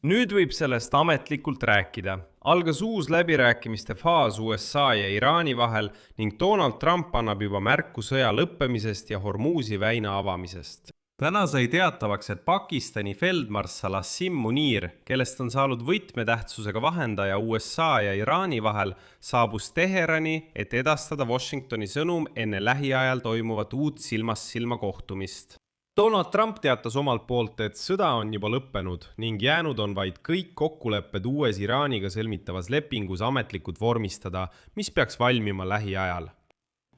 Nüüd võib sellest ametlikult rääkida. Algas uus läbirääkimiste faas USA ja Iraani vahel ning Donald Trump annab juba märku sõja lõppemisest ja Hormuzi väina avamisest. Täna sai teatavaks, et Pakistani feldmarssal Asim Munir, kellest on saanud võtmetähtsusega vahendaja USA ja Iraani vahel, saabus Teherani, et edastada Washingtoni sõnum enne lähiajal toimuvat uut silmast silma kohtumist. Donald Trump teatas omalt poolt, et sõda on juba lõppenud ning jäänud on vaid kõik kokkulepped uues Iraaniga sõlmitavas lepingus ametlikult vormistada, mis peaks valmima lähiajal.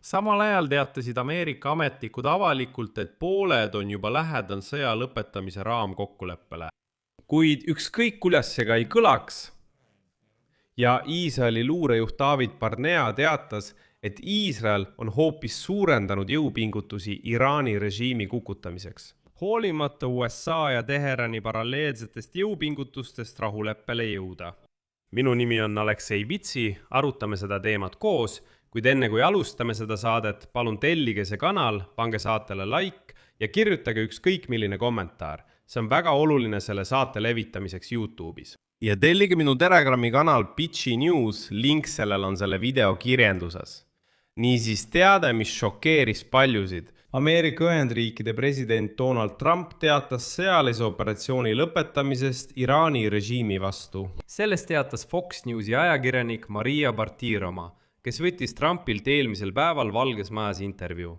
Samal ajal teatasid Ameerika ametnikud avalikult, et pooled on juba lähedal sõja lõpetamise raamkokkuleppele. Kuid ükskõik kuidas see ka ei kõlaks. Ja Iisraeli luurejuht David Barnea teatas, et Iisrael on hoopis suurendanud jõupingutusi Iraani režiimi kukutamiseks. Hoolimata USA ja Teherani paralleelsetest jõupingutustest rahuleppele jõuda. Minu nimi on Aleksei Vitsi, arutame seda teemat koos, kuid enne kui alustame seda saadet, palun tellige see kanal, pange saatele like ja kirjutage ükskõik milline kommentaar. See on väga oluline selle saate levitamiseks YouTube'is. Ja tellige minu Telegrami kanal Pitchi News, link sellel on selle video kirjenduses. Niisiis teade, mis šokeeris paljusid. Ameerika Ühendriikide president Donald Trump teatas sõjalise operatsiooni lõpetamisest Iraani režiimi vastu. Sellest teatas Fox Newsi ajakirjanik Maria Bartiroma, kes võttis Trumpilt eelmisel päeval Valges Majas intervjuu.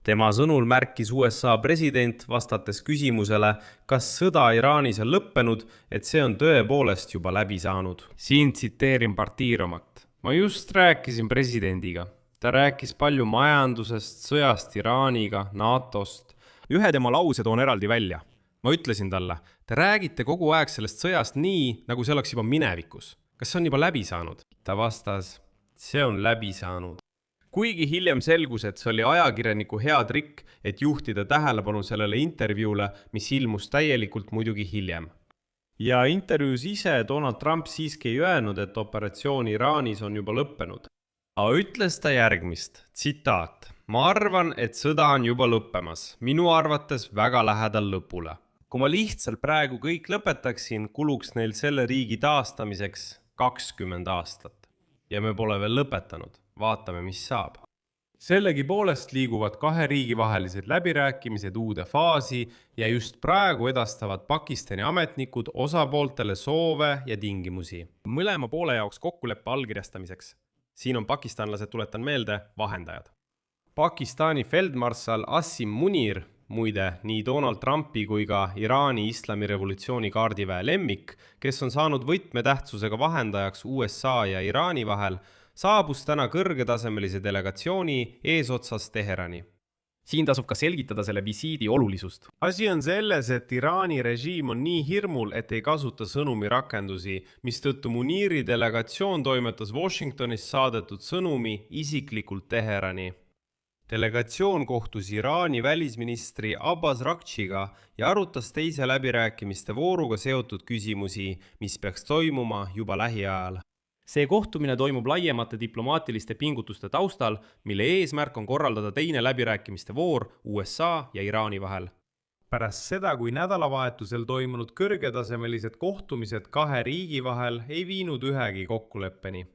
Tema sõnul märkis USA president vastates küsimusele, kas sõda Iraanis on lõppenud, et see on tõepoolest juba läbi saanud. Siin tsiteerin Bartiromat. Ma just rääkisin presidendiga. Ta rääkis palju majandusest, sõjast Iraaniga, NATO-st. Ühe tema lause toon eraldi välja. Ma ütlesin talle, te räägite kogu aeg sellest sõjast nii, nagu see oleks juba minevikus. Kas see on juba läbi saanud? Ta vastas, see on läbi saanud. Kuigi hiljem selgus, et see oli ajakirjaniku hea trikk, et juhtida tähelepanu sellele intervjuule, mis ilmus täielikult muidugi hiljem. Ja intervjuus ise Donald Trump siiski ei öelnud, et operatsioon Iraanis on juba lõppenud. Aga ütles ta järgmist, tsitaat. Ma arvan, et sõda on juba lõppemas. Minu arvates väga lähedal lõpule. Kui ma lihtsalt praegu kõik lõpetaksin, kuluks neil selle riigi taastamiseks 20 aastat. Ja me pole veel lõpetanud. Vaatame, mis saab. Sellegi poolest liiguvad kahe riigi vahelised läbirääkimised uude faasi ja just praegu edastavad Pakistani ametnikud osapooltele soove ja tingimusi. Mõlema poole jaoks kokkuleppe allkirjastamiseks. Siin on pakistanlased, tuletan meelde, vahendajad. Pakistani feldmarssal Asim Munir, muide nii Donald Trumpi kui ka Iraani islamirevolutsiooni kaardiväe lemmik, kes on saanud võtmetähtsusega vahendajaks USA ja Iraani vahel, saabus täna kõrgetasemelise delegatsiooni eesotsas Teherani. Siin tasub ka selgitada selle visiidi olulisust. Asi on selles, et Iraani režiim on nii hirmul, et ei kasuta sõnumi rakendusi, mistõttu Muniri delegatsioon toimetas Washingtonis saadetud sõnumi isiklikult Teherani. Delegatsioon kohtus Iraani välisministri Abbas Rakchiga ja arutas teise läbirääkimiste vooruga seotud küsimusi, mis peaks toimuma juba lähiajal. See kohtumine toimub laiemate diplomaatiliste pingutuste taustal, mille eesmärk on korraldada teine läbirääkimiste voor USA ja Iraani vahel. Pärast seda, kui nädalavahetusel toimunud kõrgetasemelised kohtumised kahe riigi vahel ei viinud ühegi kokkuleppeni.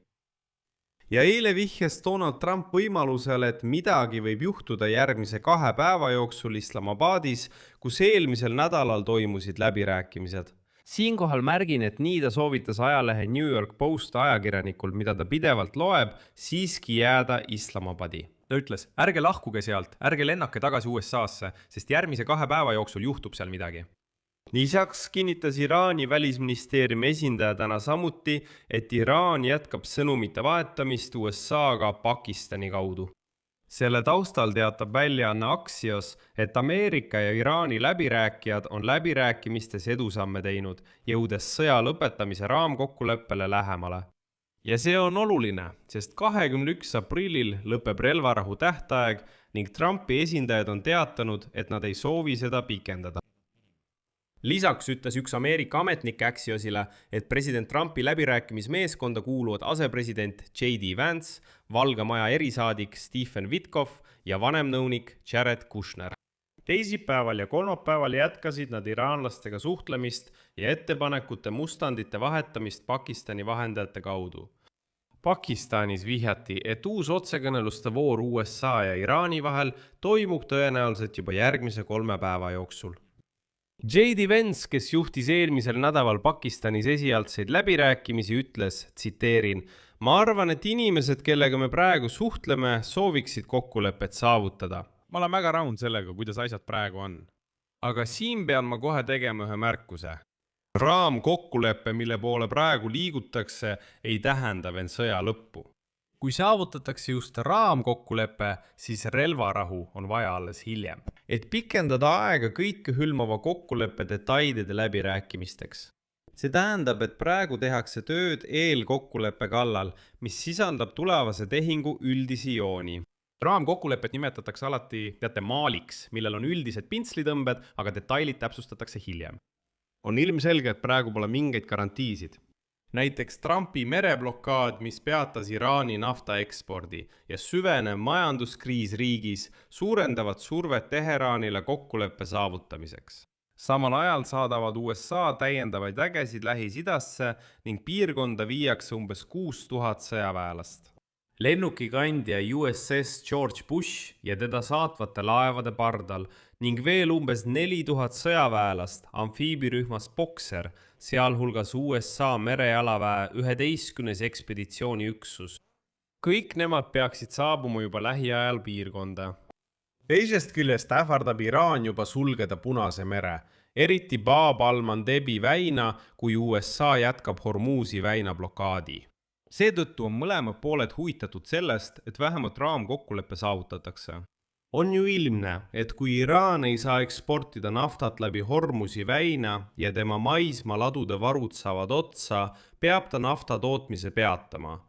Ja eile vihjas Donald Trump võimalusele, et midagi võib juhtuda järgmise 2 päeva jooksul Islamabadis, kus eelmisel nädalal toimusid läbirääkimised. Siinkohal märgin, et nii ta soovitas ajalehe New York Post ajakirjanikul, mida ta pidevalt loeb, siiski jääda Islamabadi. Ta ütles, ärge lahkuge sealt, ärge lennake tagasi USA-sse, sest järgmise 2 päeva jooksul juhtub seal midagi. Lisaks kinnitas Iraani välisministeeriumi esindaja täna samuti, et Iraan jätkab sõnumite vahetamist USA-ga Pakistani kaudu. Selle taustal teatab väljaanne Axios, et Ameerika ja Iraani läbirääkijad on läbirääkimistes edusamme teinud, jõudes sõja lõpetamise raamkokkuleppele lähemale. Ja see on oluline, sest 21. aprillil lõpeb relvarahu tähtaeg ning Trumpi esindajad on teatanud, et nad ei soovi seda pikendada. Lisaks ütles üks Ameerika ametnik Axiosile, et president Trumpi läbirääkimismeeskonda kuuluvad asepresident J.D. Vance, Valge Maja erisaadik Stephen Witkoff ja vanemnõunik Jared Kushner. Teisipäeval ja kolmapäeval jätkasid nad iraanlastega suhtlemist ja ettepanekute mustandite vahetamist Pakistani vahendajate kaudu. Pakistanis vihjati, et uus otsekõneluste voor USA ja Iraani vahel toimub tõenäoliselt juba järgmise 3 päeva jooksul. J.D. Vance, kes juhtis eelmisel nädalal Pakistanis esialgseid läbirääkimisi, ütles, tsiteerin, ma arvan, et inimesed, kellega me praegu suhtleme, sooviksid kokkulepet saavutada. Ma olen väga rahul sellega, kuidas asjad praegu on. Aga siin pean ma kohe tegema ühe märkuse. Raamkokkulepe, mille poole praegu liigutakse, ei tähenda veel sõja lõppu. Kui saavutatakse just raamkokkulepe, siis relvarahu on vaja alles hiljem. Et pikendada aega kõikehülmava kokkuleppe detailide läbirääkimisteks. See tähendab, et praegu tehakse tööd eelkokkuleppe kallal, mis sisaldab tulevase tehingu üldisi jooni. Raamkokkulepet nimetatakse alati maaliks, millel on üldised pintslitõmbed, aga detailid täpsustatakse hiljem. On ilmselge, et praegu pole mingeid garantiisid. Näiteks Trumpi mereblokaad, mis peatas Iraani naftaekspordi ja süvenev majanduskriis riigis, suurendavad survet Teheraanile kokkuleppe saavutamiseks. Samal ajal saadavad USA täiendavaid vägesid Lähis-Idasse ning piirkonda viiakse umbes 6000 sõjaväelast. Lennukikandja USS George Bush ja teda saatvate laevade pardal ning veel umbes 4000 sõjaväelast amfiibirühmas Boxer, sealhulgas USA merejalaväe 11. ekspeditsiooniüksus. Kõik nemad peaksid saabuma juba lähiajal piirkonda. Teisest küljest ähvardab Iraan juba sulgeda Punase mere, eriti Bab al-Mandebi väina, kui USA jätkab Hormuzi väina blokaadi. Seetõttu on mõlemad pooled huvitatud sellest, et vähemalt raamkokkuleppe saavutatakse. On ju ilmne, et kui Iraan ei saa eksportida naftat läbi Hormuzi väina ja tema maismaaladude varud saavad otsa, peab ta nafta tootmise peatama.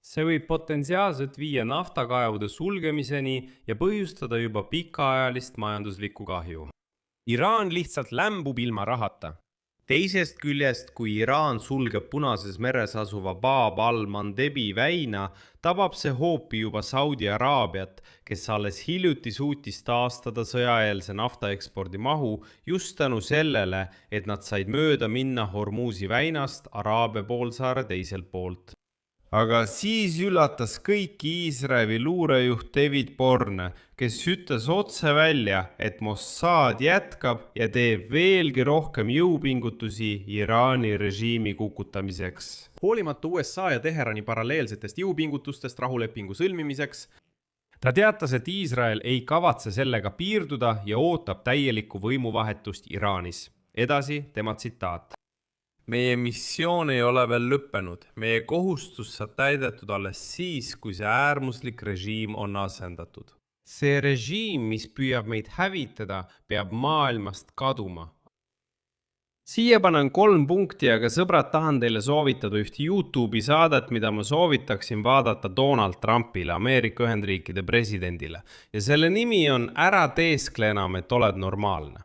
See võib potentsiaalselt viia naftakaevude sulgemiseni ja põhjustada juba pikaajalist majanduslikku kahju. Iraan lihtsalt lämbub ilma rahata. Teisest küljest, kui Iraan sulgeb Punases meres asuva Bab al-Mandebi väina, tabab see hoopi juba Saudi Araabiat, kes alles hiljuti suutis taastada sõjaeelse naftaekspordi mahu just tänu sellele, et nad said mööda minna Hormuzi väinast Araabia poolsaare teiselt poolt. Aga siis üllatas kõiki Iisraeli luurejuht David Borne, kes ütles otse välja, et Mossad jätkab ja teeb veelgi rohkem jõupingutusi Iraani režiimi kukutamiseks. Hoolimata USA ja Teherani paralleelsetest jõupingutustest rahulepingu sõlmimiseks, ta teatas, et Iisrael ei kavatse sellega piirduda ja ootab täielikku võimuvahetust Iraanis. Edasi tema tsitaat. Meie missioon ei ole veel lõppenud. Meie kohustus saab täidetud alles siis, kui see äärmuslik režiim on asendatud. See režiim, mis püüab meid hävitada, peab maailmast kaduma. Siia panen 3 punkti, aga sõbrad, tahan teile soovitada üht YouTube'i saadet, mida ma soovitaksin vaadata Donald Trumpile, Ameerika Ühendriikide presidendile. Ja selle nimi on Ära teeskle enam, et oled normaalne.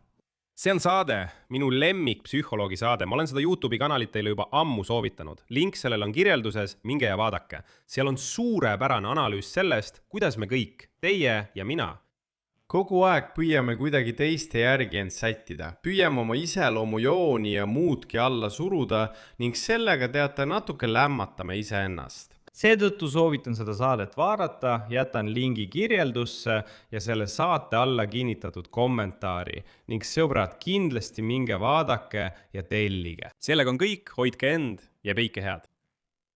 see on saade, minu lemmik psühholoogi saade. Ma olen seda YouTube'i kanalit teile juba ammu soovitanud. Link sellel on kirjelduses, minge ja vaadake. Seal on suurepärane analüüs sellest, kuidas me kõik, teie ja mina, kogu aeg püüame kuidagi teiste järgi end sättida. Püüame oma iseloomujooni ja muudki alla suruda ning sellega teate natuke lämmatame iseennast. Seetõttu soovitan seda saadet vaadata, jätan lingi kirjeldusse ja selle saate alla kinnitatud kommentaari ning sõbrad, kindlasti minge vaadake ja tellige. Sellega on kõik, hoidke end ja peike head.